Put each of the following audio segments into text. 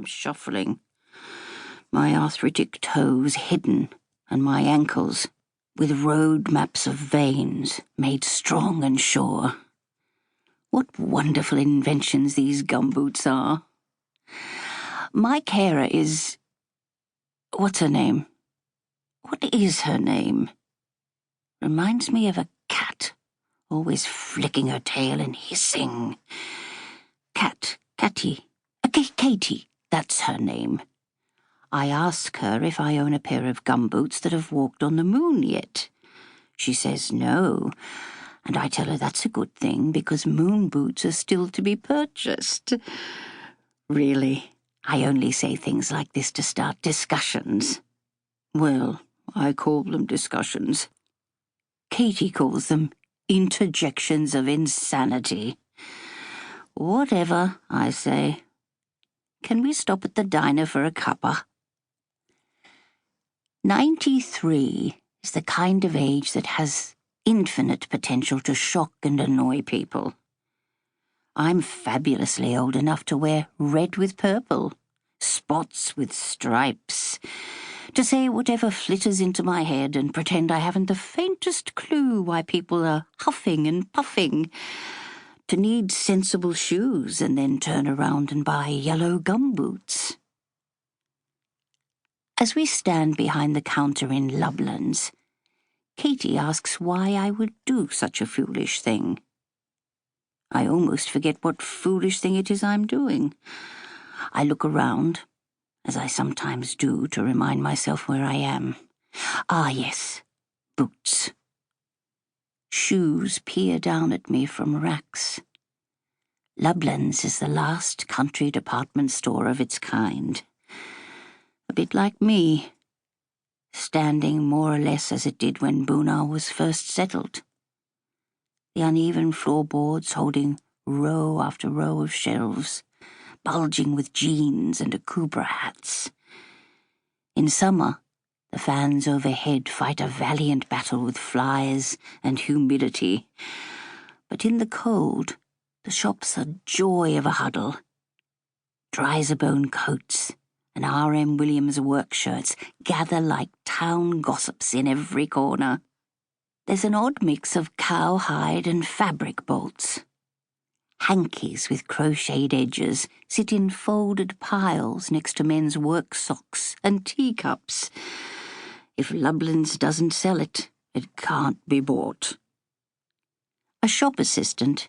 I'm shuffling, my arthritic toes hidden and my ankles with road maps of veins made strong and sure. What wonderful inventions these gumboots are. My carer is... what's her name? What is her name? Reminds me of a cat, always flicking her tail and hissing. Katie, that's her name. I ask her if I own a pair of gumboots that have walked on the moon yet. She says no, and I tell her that's a good thing because moon boots are still to be purchased. Really, I only say things like this to start discussions. Well, I call them discussions. Katie calls them interjections of insanity. Whatever, I say. Can we stop at the diner for a cuppa? 93 is the kind of age that has infinite potential to shock and annoy people. I'm fabulously old enough to wear red with purple, spots with stripes, to say whatever flitters into my head and pretend I haven't the faintest clue why people are huffing and puffing, to need sensible shoes and then turn around and buy yellow gumboots. As we stand behind the counter in Lublands, Katie asks why I would do such a foolish thing. I almost forget what foolish thing it is I'm doing. I look around, as I sometimes do to remind myself where I am. Ah, yes, boots. Shoes peer down at me from racks. Lublands is the last country department store of its kind. A bit like me, standing more or less as it did when Boonah was first settled. The uneven floorboards holding row after row of shelves, bulging with jeans and akubra hats. In summer, the fans overhead fight a valiant battle with flies and humidity. But in the cold, the shops are joy of a huddle. Dryserbone coats and R.M. Williams work shirts gather like town gossips in every corner. There's an odd mix of cowhide and fabric bolts. Hankies with crocheted edges sit in folded piles next to men's work socks and teacups. If Lublands doesn't sell it, it can't be bought. A shop assistant,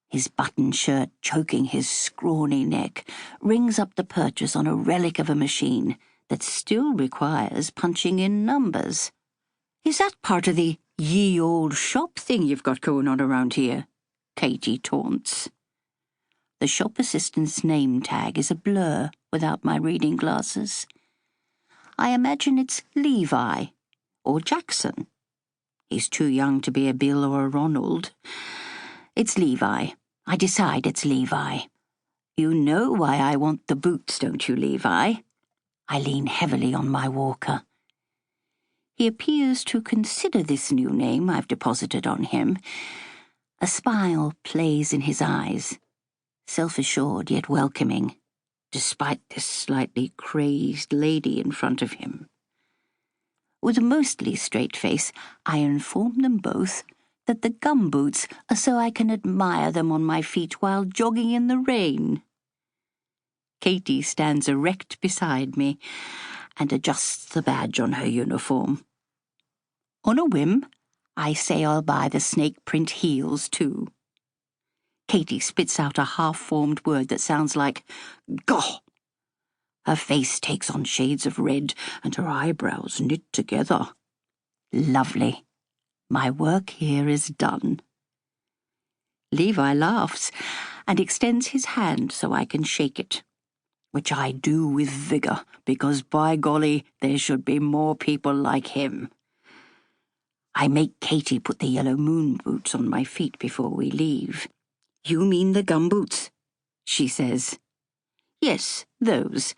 his button shirt choking his scrawny neck, rings up the purchase on a relic of a machine that still requires punching in numbers. Is that part of the ye old shop thing you've got going on around here? Katie taunts. The shop assistant's name tag is a blur without my reading glasses. I imagine it's Levi or Jackson. He's too young to be a Bill or a Ronald. It's Levi. I decide it's Levi. You know why I want the boots, don't you, Levi? I lean heavily on my walker. He appears to consider this new name I've deposited on him. A smile plays in his eyes, self-assured yet welcoming, despite this slightly crazed lady in front of him. With a mostly straight face, I inform them both that the gumboots are so I can admire them on my feet while jogging in the rain. Katie stands erect beside me and adjusts the badge on her uniform. On a whim, I say I'll buy the snake print heels too. Katie spits out a half-formed word that sounds like "goh." Her face takes on shades of red and her eyebrows knit together. Lovely. My work here is done. Levi laughs and extends his hand so I can shake it, which I do with vigour because, by golly, there should be more people like him. I make Katie put the yellow moon boots on my feet before we leave. You mean the gumboots? She says. Yes, those.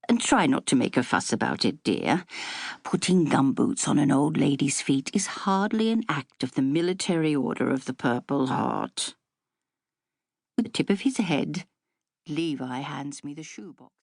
And try not to make a fuss about it, dear. Putting gumboots on an old lady's feet is hardly an act of the Military Order of the Purple Heart. With the tip of his head, Levi hands me the shoebox.